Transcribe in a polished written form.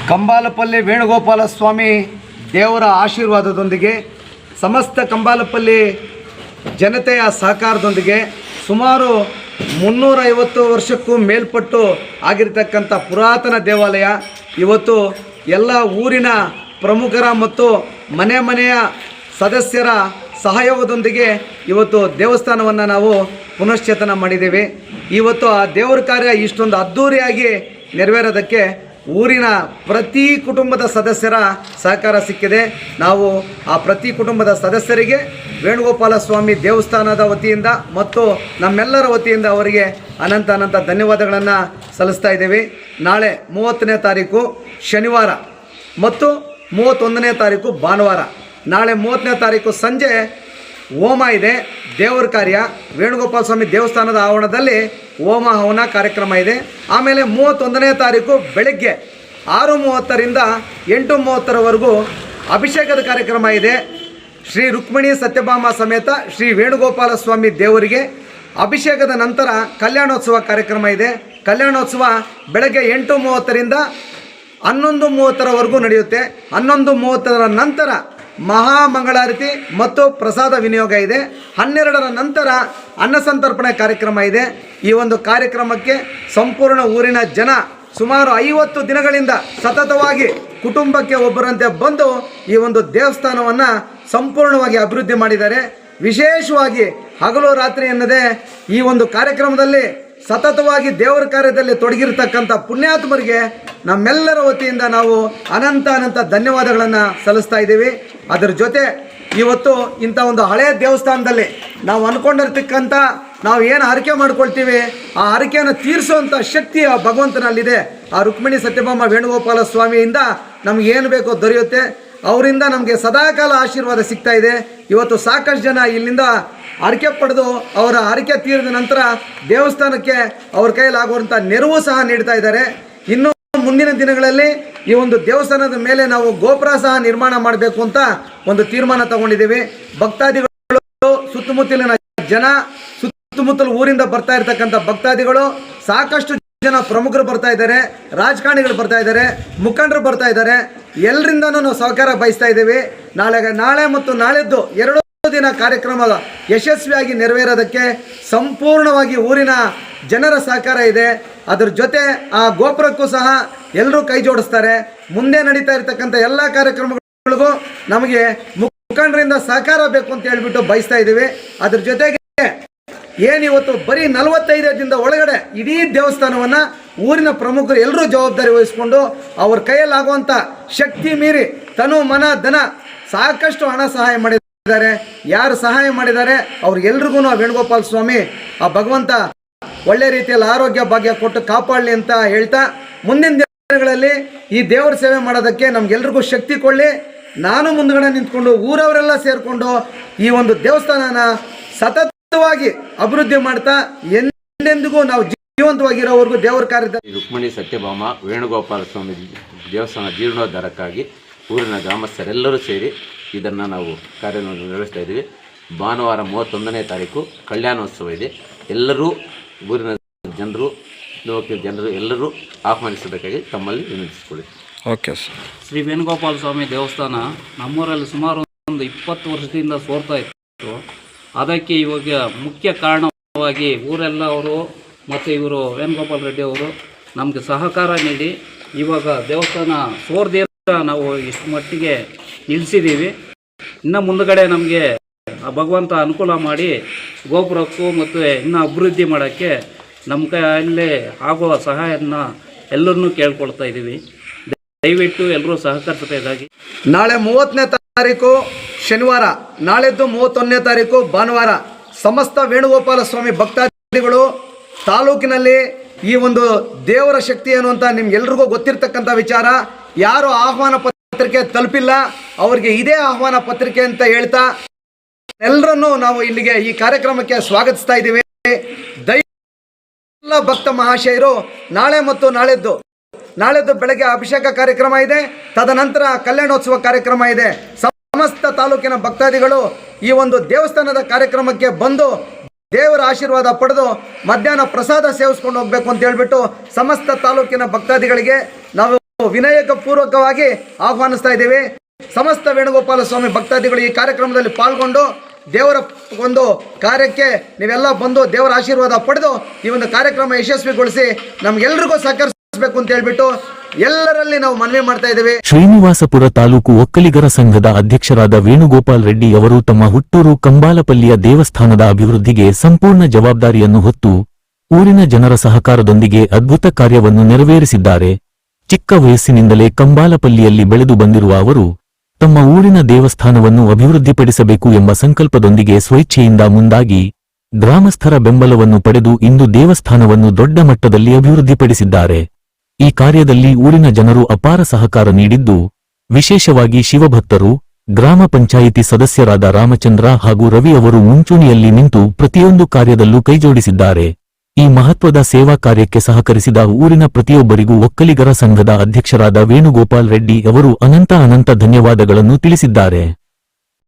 ಕಂಬಾಲಪಲ್ಲಿ ವೇಣುಗೋಪಾಲ ಸ್ವಾಮಿ ದೇವರ ಆಶೀರ್ವಾದದೊಂದಿಗೆ ಸಮಸ್ತ ಕಂಬಾಲಪಲ್ಲಿ ಜನತೆಯ ಸಹಕಾರದೊಂದಿಗೆ ಸುಮಾರು 350 ವರ್ಷಕ್ಕೂ ಮೇಲ್ಪಟ್ಟು ಆಗಿರತಕ್ಕಂಥ ಪುರಾತನ ದೇವಾಲಯ ಇವತ್ತು ಎಲ್ಲ ಊರಿನ ಪ್ರಮುಖರ ಮತ್ತು ಮನೆಯ ಸದಸ್ಯರ ಸಹಯೋಗದೊಂದಿಗೆ ಇವತ್ತು ದೇವಸ್ಥಾನವನ್ನು ನಾವು ಪುನಶ್ಚೇತನ ಮಾಡಿದ್ದೇವೆ. ಇವತ್ತು ಆ ದೇವರ ಕಾರ್ಯ ಇಷ್ಟೊಂದು ಅದ್ಧೂರಿಯಾಗಿ ನೆರವೇರೋದಕ್ಕೆ ಊರಿನ ಪ್ರತಿ ಕುಟುಂಬದ ಸದಸ್ಯರ ಸಹಕಾರ ಸಿಕ್ಕಿದೆ. ನಾವು ಆ ಪ್ರತಿ ಕುಟುಂಬದ ಸದಸ್ಯರಿಗೆ ವೇಣುಗೋಪಾಲ ಸ್ವಾಮಿ ದೇವಸ್ಥಾನದ ವತಿಯಿಂದ ಮತ್ತು ನಮ್ಮೆಲ್ಲರ ವತಿಯಿಂದ ಅವರಿಗೆ ಅನಂತ ಧನ್ಯವಾದಗಳನ್ನು ಸಲ್ಲಿಸ್ತಾ ಇದ್ದೇವೆ. ನಾಳೆ 30ನೇ ತಾರೀಕು ಶನಿವಾರ ಮತ್ತು 31ನೇ ತಾರೀಕು ಭಾನುವಾರ. ನಾಳೆ 30ನೇ ತಾರೀಕು ಸಂಜೆ ಹೋಮ ಇದೆ, ದೇವರ ಕಾರ್ಯ ವೇಣುಗೋಪಾಲ ಸ್ವಾಮಿ ದೇವಸ್ಥಾನದ ಆವರಣದಲ್ಲಿ ಹೋಮ ಹವನ ಕಾರ್ಯಕ್ರಮ ಇದೆ. ಆಮೇಲೆ 31ನೇ ತಾರೀಕು ಬೆಳಗ್ಗೆ 6:30ರಿಂದ 8:30ರವರೆಗೂ ಅಭಿಷೇಕದ ಕಾರ್ಯಕ್ರಮ ಇದೆ. ಶ್ರೀ ರುಕ್ಮಿಣಿ ಸತ್ಯಭಾಮ ಸಮೇತ ಶ್ರೀ ವೇಣುಗೋಪಾಲ ಸ್ವಾಮಿ ದೇವರಿಗೆ ಅಭಿಷೇಕದ ನಂತರ ಕಲ್ಯಾಣೋತ್ಸವ ಕಾರ್ಯಕ್ರಮ ಇದೆ. ಕಲ್ಯಾಣೋತ್ಸವ ಬೆಳಗ್ಗೆ 8:30ರಿಂದ 11:30ರವರೆಗೂ ನಡೆಯುತ್ತೆ. 11:30ರ ನಂತರ ಮಹಾಮಂಗಳಾರತಿ ಮತ್ತು ಪ್ರಸಾದ ವಿನಿಯೋಗ ಇದೆ. 12ರ ನಂತರ ಅನ್ನಸಂತರ್ಪಣೆ ಕಾರ್ಯಕ್ರಮ ಇದೆ. ಈ ಒಂದು ಕಾರ್ಯಕ್ರಮಕ್ಕೆ ಸಂಪೂರ್ಣ ಊರಿನ ಜನ ಸುಮಾರು 50 ದಿನಗಳಿಂದ ಸತತವಾಗಿ ಕುಟುಂಬಕ್ಕೆ ಒಬ್ಬರಂತೆ ಬಂದು ಈ ಒಂದು ದೇವಸ್ಥಾನವನ್ನು ಸಂಪೂರ್ಣವಾಗಿ ಅಭಿವೃದ್ಧಿ ಮಾಡಿದ್ದಾರೆ. ವಿಶೇಷವಾಗಿ ಹಗಲು ರಾತ್ರಿ ಎನ್ನದೇ ಈ ಒಂದು ಕಾರ್ಯಕ್ರಮದಲ್ಲಿ ಸತತವಾಗಿ ದೇವರ ಕಾರ್ಯದಲ್ಲಿ ತೊಡಗಿರ್ತಕ್ಕಂಥ ಪುಣ್ಯಾತ್ಮರಿಗೆ ನಮ್ಮೆಲ್ಲರ ವತಿಯಿಂದ ನಾವು ಅನಂತ ಧನ್ಯವಾದಗಳನ್ನು ಸಲ್ಲಿಸ್ತಾ ಇದ್ದೀವಿ. ಅದರ ಜೊತೆ ಇವತ್ತು ಇಂಥ ಒಂದು ಹಳೆಯ ದೇವಸ್ಥಾನದಲ್ಲಿ ನಾವು ಅಂದ್ಕೊಂಡಿರ್ತಕ್ಕಂಥ ನಾವು ಏನು ಹರಕೆ ಮಾಡ್ಕೊಳ್ತೀವಿ ಆ ಹರಕೆಯನ್ನು ತೀರಿಸುವಂಥ ಶಕ್ತಿ ಆ ಭಗವಂತನಲ್ಲಿದೆ. ಆ ರುಕ್ಮಿಣಿ ಸತ್ಯಭಾಮ ವೇಣುಗೋಪಾಲ ಸ್ವಾಮಿಯಿಂದ ನಮಗೇನು ಬೇಕೋ ದೊರೆಯುತ್ತೆ. ಅವರಿಂದ ನಮಗೆ ಸದಾಕಾಲ ಆಶೀರ್ವಾದ ಸಿಗ್ತಾ ಇದೆ. ಇವತ್ತು ಸಾಕಷ್ಟು ಜನ ಇಲ್ಲಿಂದ ಹರಕೆ ಪಡೆದು ಅವರ ಹರಕೆ ತೀರಿದ ನಂತರ ದೇವಸ್ಥಾನಕ್ಕೆ ಅವ್ರ ಕೈಲಾಗುವಂಥ ನೆರವು ಸಹ ನೀಡ್ತಾ ಇದ್ದಾರೆ. ಇನ್ನು ಮುಂದಿನ ದಿನಗಳಲ್ಲಿ ಈ ಒಂದು ದೇವಸ್ಥಾನದ ಮೇಲೆ ನಾವು ಗೋಪುರ ಸಹ ನಿರ್ಮಾಣ ಮಾಡಬೇಕು ಅಂತ ಒಂದು ತೀರ್ಮಾನ ತಗೊಂಡಿದ್ದೀವಿ. ಭಕ್ತಾದಿಗಳು ಸುತ್ತಮುತ್ತಲಿನ ಜನ ಸುತ್ತಮುತ್ತಲು ಊರಿಂದ ಬರ್ತಾ ಇರ್ತಕ್ಕಂಥ ಭಕ್ತಾದಿಗಳು ಸಾಕಷ್ಟು ಜನ ಪ್ರಮುಖರು ಬರ್ತಾ ಇದ್ದಾರೆ, ರಾಜಕಾರಣಿಗಳು ಬರ್ತಾ ಇದ್ದಾರೆ, ಮುಖಂಡರು ಬರ್ತಾ ಇದ್ದಾರೆ. ಎಲ್ಲರಿಂದನೂ ನಾವು ಸಹಕಾರ ಬಯಸ್ತಾ ಇದ್ದೀವಿ. ನಾಳೆ ಮತ್ತು ನಾಳೆದ್ದು 2 ದಿನ ಕಾರ್ಯಕ್ರಮ ಯಶಸ್ವಿಯಾಗಿ ನೆರವೇರೋದಕ್ಕೆ ಸಂಪೂರ್ಣವಾಗಿ ಊರಿನ ಜನರ ಸಹಕಾರ ಇದೆ. ಅದರ ಜೊತೆ ಆ ಗೋಪುರಕ್ಕೂ ಸಹ ಎಲ್ಲರೂ ಕೈ ಜೋಡಿಸ್ತಾರೆ. ಮುಂದೆ ನಡೀತಾ ಇರ್ತಕ್ಕಂಥ ಎಲ್ಲ ಕಾರ್ಯಕ್ರಮಗಳಿಗೂ ನಮಗೆ ಮುಖಂಡರಿಂದ ಸಹಕಾರ ಬೇಕು ಅಂತ ಹೇಳ್ಬಿಟ್ಟು ಬಯಸ್ತಾ ಇದ್ದೀವಿ. ಅದ್ರ ಜೊತೆಗೆ ಏನಿವತ್ತು ಬರೀ 45 ದಿನದ ಒಳಗಡೆ ಇಡೀ ದೇವಸ್ಥಾನವನ್ನು ಊರಿನ ಪ್ರಮುಖರು ಎಲ್ಲರೂ ಜವಾಬ್ದಾರಿ ವಹಿಸ್ಕೊಂಡು ಅವ್ರ ಕೈಯಲ್ಲಾಗುವಂಥ ಶಕ್ತಿ ಮೀರಿ ತನು ಮನ ಧನ ಸಾಕಷ್ಟು ಹಣ ಸಹಾಯ ಮಾಡಿದ್ದಾರೆ. ಯಾರು ಸಹಾಯ ಮಾಡಿದ್ದಾರೆ ಅವ್ರಿಗೆಲ್ರಿಗೂ ವೇಣುಗೋಪಾಲ ಸ್ವಾಮಿ ಆ ಭಗವಂತ ಒಳ್ಳೆ ರೀತಿಯಲ್ಲಿ ಆರೋಗ್ಯ ಭಾಗ್ಯ ಕೊಟ್ಟು ಕಾಪಾಡಲಿ ಅಂತ ಹೇಳ್ತಾ ಮುಂದಿನ ದಿನಗಳಲ್ಲಿ ಈ ದೇವರ ಸೇವೆ ಮಾಡೋದಕ್ಕೆ ನಮ್ಗೆಲ್ರಿಗೂ ಶಕ್ತಿ ಕೊಡಲಿ. ನಾನು ಮುಂದ್ಗಡೆ ನಿಂತ್ಕೊಂಡು ಊರವರೆಲ್ಲ ಸೇರಿಕೊಂಡು ಈ ಒಂದು ದೇವಸ್ಥಾನನ ಸತತವಾಗಿ ಅಭಿವೃದ್ಧಿ ಮಾಡ್ತಾ ಎಂದೆಂದಿಗೂ ನಾವು ಜೀವಂತವಾಗಿರೋವರೆಗೂ ದೇವರ ಕಾರ್ಯದಲ್ಲಿ ರುಕ್ಮಿಣಿ ಸತ್ಯಭಾಮ ವೇಣುಗೋಪಾಲ ಸ್ವಾಮಿ ದೇವಸ್ಥಾನ ಜೀರ್ಣೋದ್ಧಾರಕ್ಕಾಗಿ ಊರಿನ ಗ್ರಾಮಸ್ಥರೆಲ್ಲರೂ ಸೇರಿ ಇದನ್ನು ನಾವು ಕಾರ್ಯವನ್ನು ನಿರ್ವಹಿಸ್ತಾ ಇದ್ದೀವಿ. ಭಾನುವಾರ 31ನೇ ತಾರೀಕು ಕಲ್ಯಾಣೋತ್ಸವ ಇದೆ. ಎಲ್ಲರೂ ಊರಿನ ಜನರು ಎಲ್ಲರೂ ಆಹ್ವಾನಿಸಬೇಕಾಗಿ ತಮ್ಮಲ್ಲಿ ವಿನಂತಿಸಿಕೊಳ್ಳಿ. Okay sir. ಶ್ರೀ ವೇಣುಗೋಪಾಲ ಸ್ವಾಮಿ ದೇವಸ್ಥಾನ ನಮ್ಮೂರಲ್ಲಿ ಸುಮಾರು ಒಂದು 20 ವರ್ಷದಿಂದ ಸೋರ್ತಾ ಇತ್ತು. ಅದಕ್ಕೆ ಇವಾಗ ಮುಖ್ಯ ಕಾರಣವಾಗಿ ಊರೆಲ್ಲವರು ಮತ್ತು ಇವರು ವೇಣುಗೋಪಾಲ ರೆಡ್ಡಿ ಅವರು ನಮಗೆ ಸಹಕಾರ ನೀಡಿ ಇವಾಗ ದೇವಸ್ಥಾನ ಸೋರ್ದಿರ ನಾವು ಇಷ್ಟು ಮಟ್ಟಿಗೆ ನಿಲ್ಲಿಸಿದ್ದೀವಿ. ಇನ್ನು ಮುಂದುಗಡೆ ನಮಗೆ ಭಗವಂತ ಅನುಕೂಲ ಮಾಡಿ ಗೋಪುರಕ್ಕೂ ಮತ್ತು ಇನ್ನೂ ಅಭಿವೃದ್ಧಿ ಮಾಡೋಕ್ಕೆ ನಮ್ಮ ಕೈಯಲ್ಲಿ ಆಗುವ ಸಹಾಯನ ಎಲ್ಲರನ್ನೂ ಕೇಳ್ಕೊಳ್ತಾ ಇದ್ದೀವಿ. ದಯವಿಟ್ಟು ಎಲ್ಲರೂ ಸಹಕರಿಸಬೇಕಾಗಿ. ನಾಳೆ 30ನೇ ತಾರೀಕು ಶನಿವಾರ, ನಾಳೆದ್ದು 31ನೇ ತಾರೀಕು ಭಾನುವಾರ ಸಮಸ್ತ ವೇಣುಗೋಪಾಲ ಸ್ವಾಮಿ ಭಕ್ತಾದಿಗಳು ತಾಲೂಕಿನಲ್ಲಿ ಈ ಒಂದು ದೇವರ ಶಕ್ತಿ ಏನು ಅಂತ ನಿಮ್ಗೆಲ್ರಿಗೂ ಗೊತ್ತಿರ್ತಕ್ಕಂಥ ವಿಚಾರ. ಯಾರು ಆಹ್ವಾನ ಪತ್ರಿಕೆ ತಲುಪಿಲ್ಲ ಅವರಿಗೆ ಇದೇ ಆಹ್ವಾನ ಪತ್ರಿಕೆ ಅಂತ ಹೇಳ್ತಾ ಎಲ್ಲರನ್ನೂ ನಾವು ಇಲ್ಲಿಗೆ ಈ ಕಾರ್ಯಕ್ರಮಕ್ಕೆ ಸ್ವಾಗತಿಸ್ತಾ ಇದ್ದೀವಿ. ಎಲ್ಲ ಭಕ್ತ ಮಹಾಶಯರು ನಾಳೆ ಮತ್ತು ನಾಳೆದ್ದು ಬೆಳಗ್ಗೆ ಅಭಿಷೇಕ ಕಾರ್ಯಕ್ರಮ ಇದೆ. ತದನಂತರ ಕಲ್ಯಾಣೋತ್ಸವ ಕಾರ್ಯಕ್ರಮ ಇದೆ. ಸಮಸ್ತ ತಾಲೂಕಿನ ಭಕ್ತಾದಿಗಳು ಈ ಒಂದು ದೇವಸ್ಥಾನದ ಕಾರ್ಯಕ್ರಮಕ್ಕೆ ಬಂದು ದೇವರ ಆಶೀರ್ವಾದ ಪಡೆದು ಮಧ್ಯಾಹ್ನ ಪ್ರಸಾದ ಸೇವಿಸ್ಕೊಂಡು ಹೋಗಬೇಕು ಅಂತ ಹೇಳ್ಬಿಟ್ಟು ಸಮಸ್ತ ತಾಲೂಕಿನ ಭಕ್ತಾದಿಗಳಿಗೆ ನಾವು ವಿನಯಕ ಪೂರ್ವಕವಾಗಿ ಆಹ್ವಾನಿಸ್ತಾ ಇದ್ದೇವೆ. ಸಮಸ್ತ ವೇಣುಗೋಪಾಲ ಸ್ವಾಮಿ ಭಕ್ತಾದಿಗಳು ಈ ಕಾರ್ಯಕ್ರಮದಲ್ಲಿ ಪಾಲ್ಗೊಂಡು ದೇವರ ಒಂದು ಕಾರ್ಯಕ್ಕೆ ನೀವೆಲ್ಲ ಬಂದು ದೇವರ ಆಶೀರ್ವಾದ ಪಡೆದು ಈ ಒಂದು ಕಾರ್ಯಕ್ರಮ ಯಶಸ್ವಿಗೊಳಿಸಿ ನಮ್ಗೆಲ್ರಿಗೂ ಸಹಕರಿಸಬೇಕು ಅಂತ ಹೇಳ್ಬಿಟ್ಟು ಎಲ್ಲರಲ್ಲಿ ನಾವು ಮನವಿ ಮಾಡ್ತಾ ಇದ್ದೇವೆ. ಶ್ರೀನಿವಾಸಪುರ ತಾಲೂಕು ಒಕ್ಕಲಿಗರ ಸಂಘದ ಅಧ್ಯಕ್ಷರಾದ ವೇಣುಗೋಪಾಲ್ ರೆಡ್ಡಿ ಅವರು ತಮ್ಮ ಹುಟ್ಟೂರು ಕಂಬಾಲಪಲ್ಲಿಯ ದೇವಸ್ಥಾನದ ಅಭಿವೃದ್ಧಿಗೆ ಸಂಪೂರ್ಣ ಜವಾಬ್ದಾರಿಯನ್ನು ಹೊತ್ತು ಊರಿನ ಜನರ ಸಹಕಾರದೊಂದಿಗೆ ಅದ್ಭುತ ಕಾರ್ಯವನ್ನು ನೆರವೇರಿಸಿದ್ದಾರೆ. ಚಿಕ್ಕ ವಯಸ್ಸಿನಿಂದಲೇ ಕಂಬಾಲಪಲ್ಲಿಯಲ್ಲಿ ಬೆಳೆದು ಬಂದಿರುವ ಅವರು ತಮ್ಮ ಊರಿನ ದೇವಸ್ಥಾನವನ್ನು ಅಭಿವೃದ್ಧಿಪಡಿಸಬೇಕು ಎಂಬ ಸಂಕಲ್ಪದೊಂದಿಗೆ ಸ್ವಇಚ್ಛೆಯಿಂದ ಮುಂದಾಗಿ ಗ್ರಾಮಸ್ಥರ ಬೆಂಬಲವನ್ನು ಪಡೆದು ಇಂದು ದೇವಸ್ಥಾನವನ್ನು ದೊಡ್ಡ ಮಟ್ಟದಲ್ಲಿ ಅಭಿವೃದ್ಧಿಪಡಿಸಿದ್ದಾರೆ. ಈ ಕಾರ್ಯದಲ್ಲಿ ಊರಿನ ಜನರು ಅಪಾರ ಸಹಕಾರ ನೀಡಿದ್ದು, ವಿಶೇಷವಾಗಿ ಶಿವಭಕ್ತರು, ಗ್ರಾಮ ಪಂಚಾಯಿತಿ ಸದಸ್ಯರಾದ ರಾಮಚಂದ್ರ ಹಾಗೂ ರವಿ ಅವರು ಮುಂಚೂಣಿಯಲ್ಲಿ ನಿಂತು ಪ್ರತಿಯೊಂದು ಕಾರ್ಯದಲ್ಲೂ ಕೈಜೋಡಿಸಿದ್ದಾರೆ. ಈ ಮಹತ್ವದ ಸೇವಾ ಕಾರ್ಯಕ್ಕೆ ಸಹಕರಿಸಿದ ಊರಿನ ಪ್ರತಿಯೊಬ್ಬರಿಗೂ ಒಕ್ಕಲಿಗರ ಸಂಘದ ಅಧ್ಯಕ್ಷರಾದ ವೇಣುಗೋಪಾಲ್ ರೆಡ್ಡಿ ಅವರು ಅನಂತ ಧನ್ಯವಾದಗಳನ್ನು ತಿಳಿಸಿದ್ದಾರೆ.